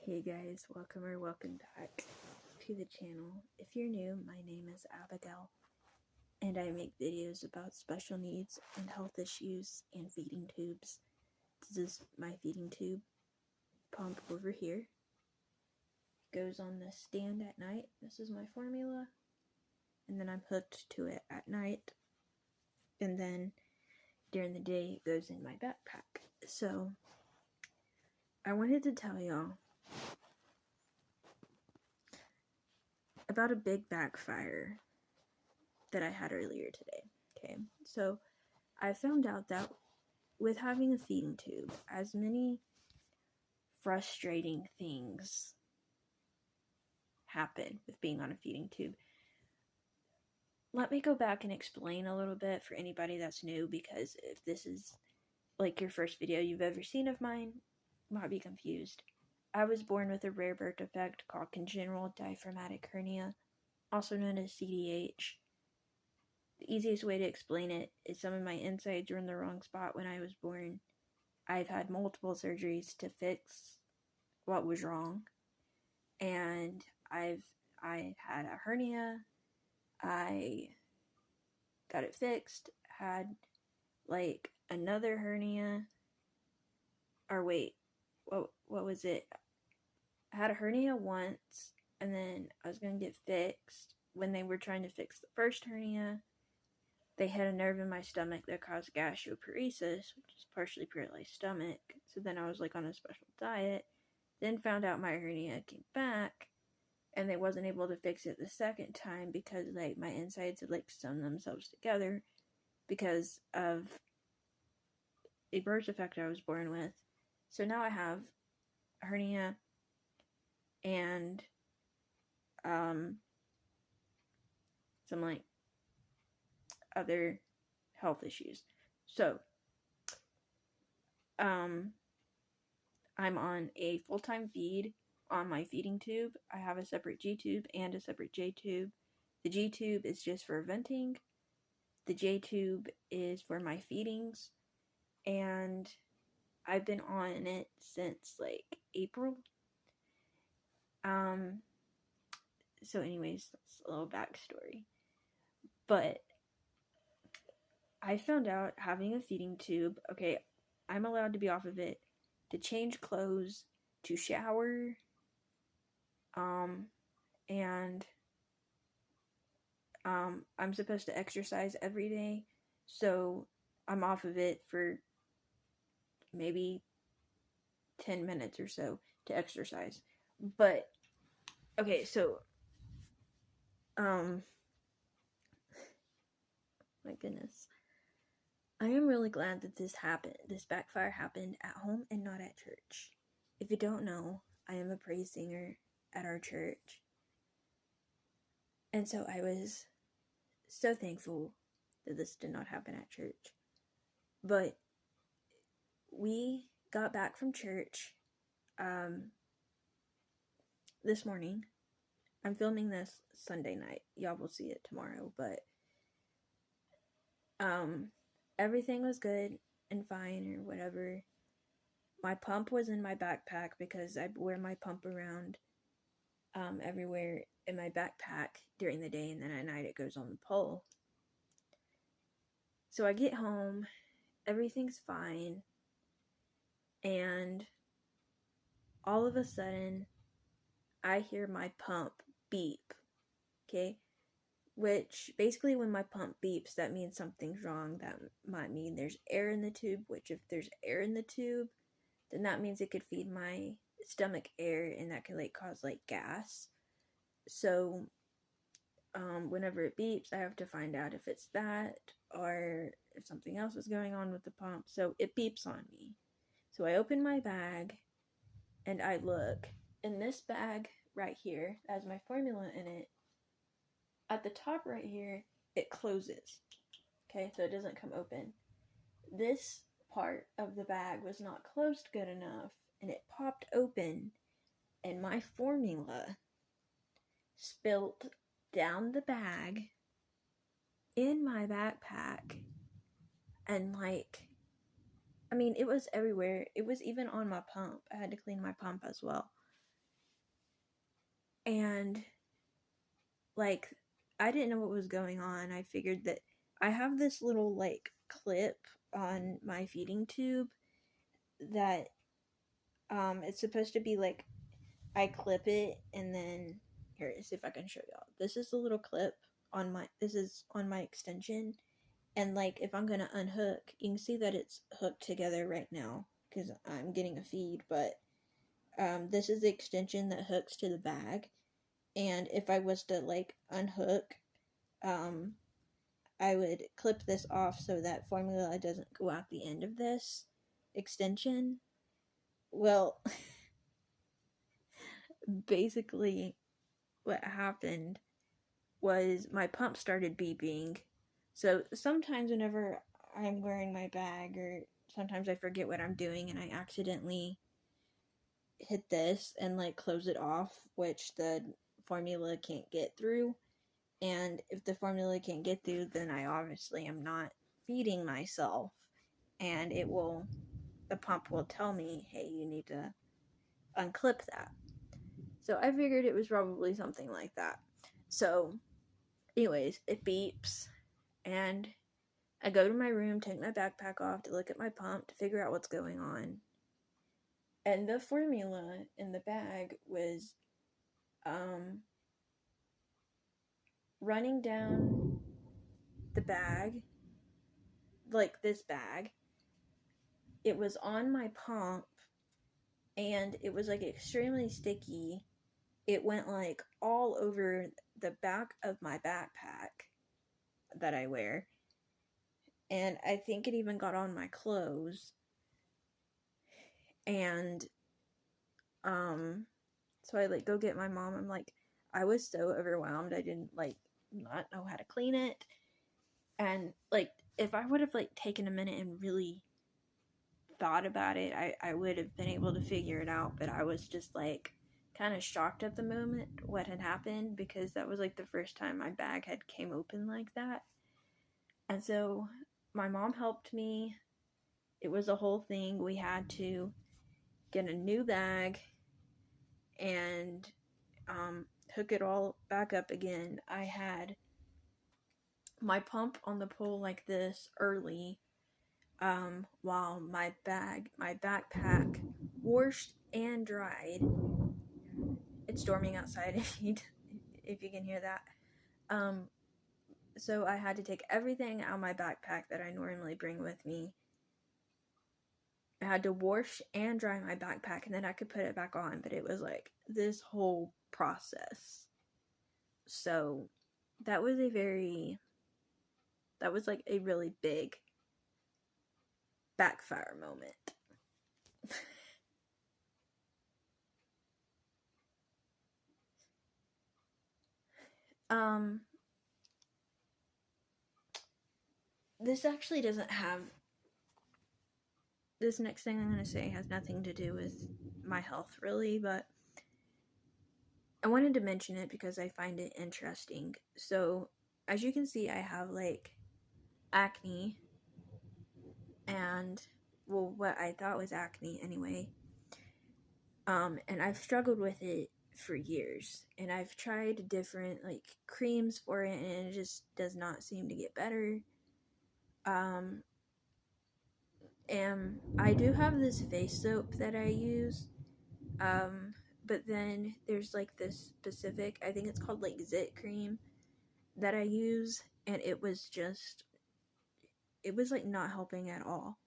Hey guys, welcome back to the channel. If you're new, my name is Abigail, and I make videos about special needs and health issues and feeding tubes. This is my feeding tube pump over here. It goes on the stand at night. This is my formula, and then I'm hooked to it at night, and then during the day it goes in my backpack. So I wanted to tell y'all about a big backfire that I had earlier today. Okay, so I found out that with having a feeding tube, as many frustrating things happen with being on a feeding tube. Let me go back and explain a little bit for anybody that's new, because if this is like your first video you've ever seen of mine, you might be confused. I was born with a rare birth defect called congenital diaphragmatic hernia, also known as CDH. The easiest way to explain it is some of my insides were in the wrong spot when I was born. I've had multiple surgeries to fix what was wrong, and I had a hernia. I got it fixed, had like another hernia, or wait, what was it? I had a hernia once, and then I was going to get fixed. When they were trying to fix the first hernia, they hit a nerve in my stomach that caused gastroparesis, which is partially paralyzed stomach. So then I was like on a special diet. Then found out my hernia came back, and they wasn't able to fix it the second time because like my insides had like sewn themselves together because of a birth defect I was born with. So now I have a hernia and some like other health issues. So I'm on a full-time feed on my feeding tube. I have a separate G tube and a separate J tube. The G tube is just for venting. The J tube is for my feedings, and I've been on it since like April. So anyways, that's a little backstory. But I found out having a feeding tube, okay, I'm allowed to be off of it to change clothes, to shower, and I'm supposed to exercise every day, so I'm off of it for maybe 10 minutes or so to exercise. But okay, so my goodness, I am really glad that this backfire happened at home and not at church. If you don't know, I am a praise singer at our church, and so I was so thankful that this did not happen at church. But we got back from church this morning. I'm filming this Sunday night. Y'all will see it tomorrow, but everything was good and fine or whatever. My pump was in my backpack because I wear my pump around everywhere in my backpack during the day, and then at night it goes on the pole. So I get home, everything's fine, and all of a sudden I hear my pump beep, okay? Which basically when my pump beeps, that means something's wrong. That might mean there's air in the tube, which if there's air in the tube, then that means it could feed my stomach air, and that could like cause like gas. So whenever it beeps, I have to find out if it's that or if something else is going on with the pump. So it beeps on me. So I open my bag and I look. In this bag right here, that has my formula in it, at the top right here, it closes. Okay, so it doesn't come open. This part of the bag was not closed good enough, and it popped open, and my formula spilt down the bag in my backpack, and like, I mean, it was everywhere. It was even on my pump. I had to clean my pump as well. And like, I didn't know what was going on. I figured that I have this little like clip on my feeding tube that it's supposed to be like, I clip it and then here, see if I can show y'all. This is the little clip on my, this is on my extension, and like if I'm gonna unhook, you can see that it's hooked together right now because I'm getting a feed, but this is the extension that hooks to the bag, and if I was to like unhook, um I would clip this off so that formula doesn't go out the end of this extension. Well, basically what happened was my pump started beeping. So sometimes whenever I'm wearing my bag, or sometimes I forget what I'm doing and I accidentally hit this and like close it off, which the formula can't get through. And if the formula can't get through, then I obviously am not feeding myself, and the pump will tell me, hey, you need to unclip that. So I figured it was probably something like that. So, anyways, it beeps, and I go to my room, take my backpack off to look at my pump to figure out what's going on. And the formula in the bag was running down the bag, like this bag. It was on my pump, and it was like extremely sticky. It went like all over the back of my backpack that I wear, and I think it even got on my clothes. And so I like go get my mom. I'm like, I was so overwhelmed, I didn't like not know how to clean it. And like if I would have like taken a minute and really thought about it, I would have been able to figure it out. But I was just like kind of shocked at the moment what had happened, because that was like the first time my bag had came open like that. And so my mom helped me. It was a whole thing. We had to get a new bag and hook it all back up again. I had my pump on the pole like this early, while my backpack washed and dried. It's storming outside if you can hear that. So I had to take everything out of my backpack that I normally bring with me. I had to wash and dry my backpack, and then I could put it back on, but it was like this whole process. So that was like a really big backfire moment. This actually doesn't have, this next thing I'm going to say has nothing to do with my health really, but I wanted to mention it because I find it interesting. So as you can see, I have like acne, and well, what I thought was acne anyway. And I've struggled with it for years, and I've tried different like creams for it, and it just does not seem to get better. And I do have this face soap that I use, but then there's like this specific, I think it's called like Zit cream, that I use, and it was like not helping at all.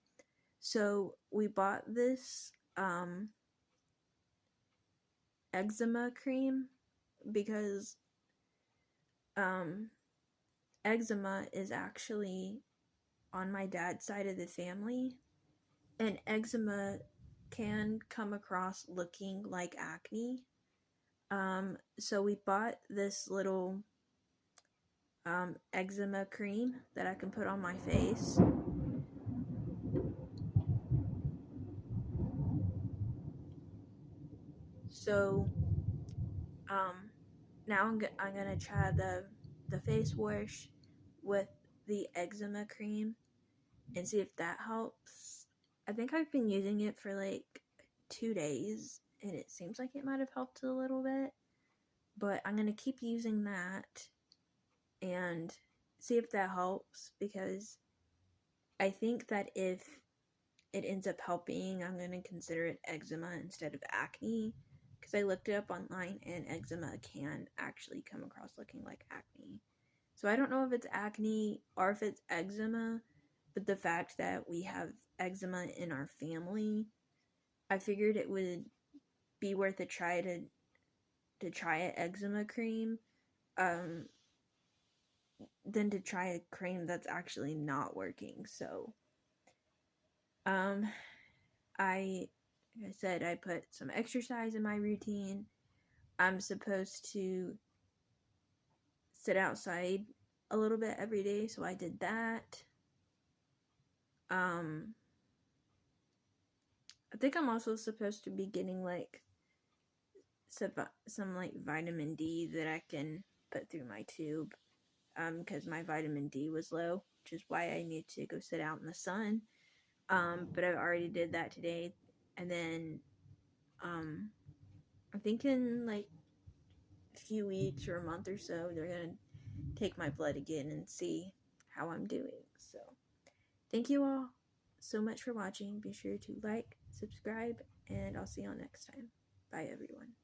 So we bought this eczema cream because eczema is actually on my dad's side of the family, and eczema can come across looking like acne. So we bought this little eczema cream that I can put on my face. So now I'm gonna try the face wash with the eczema cream and see if that helps. I think I've been using it for like 2 days, and it seems like it might have helped a little bit. but I'm going to keep using that and see if that helps, because I think that if it ends up helping, I'm going to consider it eczema instead of acne, because I looked it up online and eczema can actually come across looking like acne. So I don't know if it's acne or if it's eczema, but the fact that we have eczema in our family, I figured it would be worth a try to try an eczema cream, than to try a cream that's actually not working. So, like I said, I put some exercise in my routine. I'm supposed to sit outside a little bit every day, so I did that. I think I'm also supposed to be getting like some like vitamin D that I can put through my tube, because my vitamin D was low, which is why I need to go sit out in the sun. But I already did that today, and then I'm thinking like a few weeks or a month or so they're gonna take my blood again and see how I'm doing. So thank you all so much for watching. Be sure to like, subscribe, and I'll see y'all next time. Bye everyone.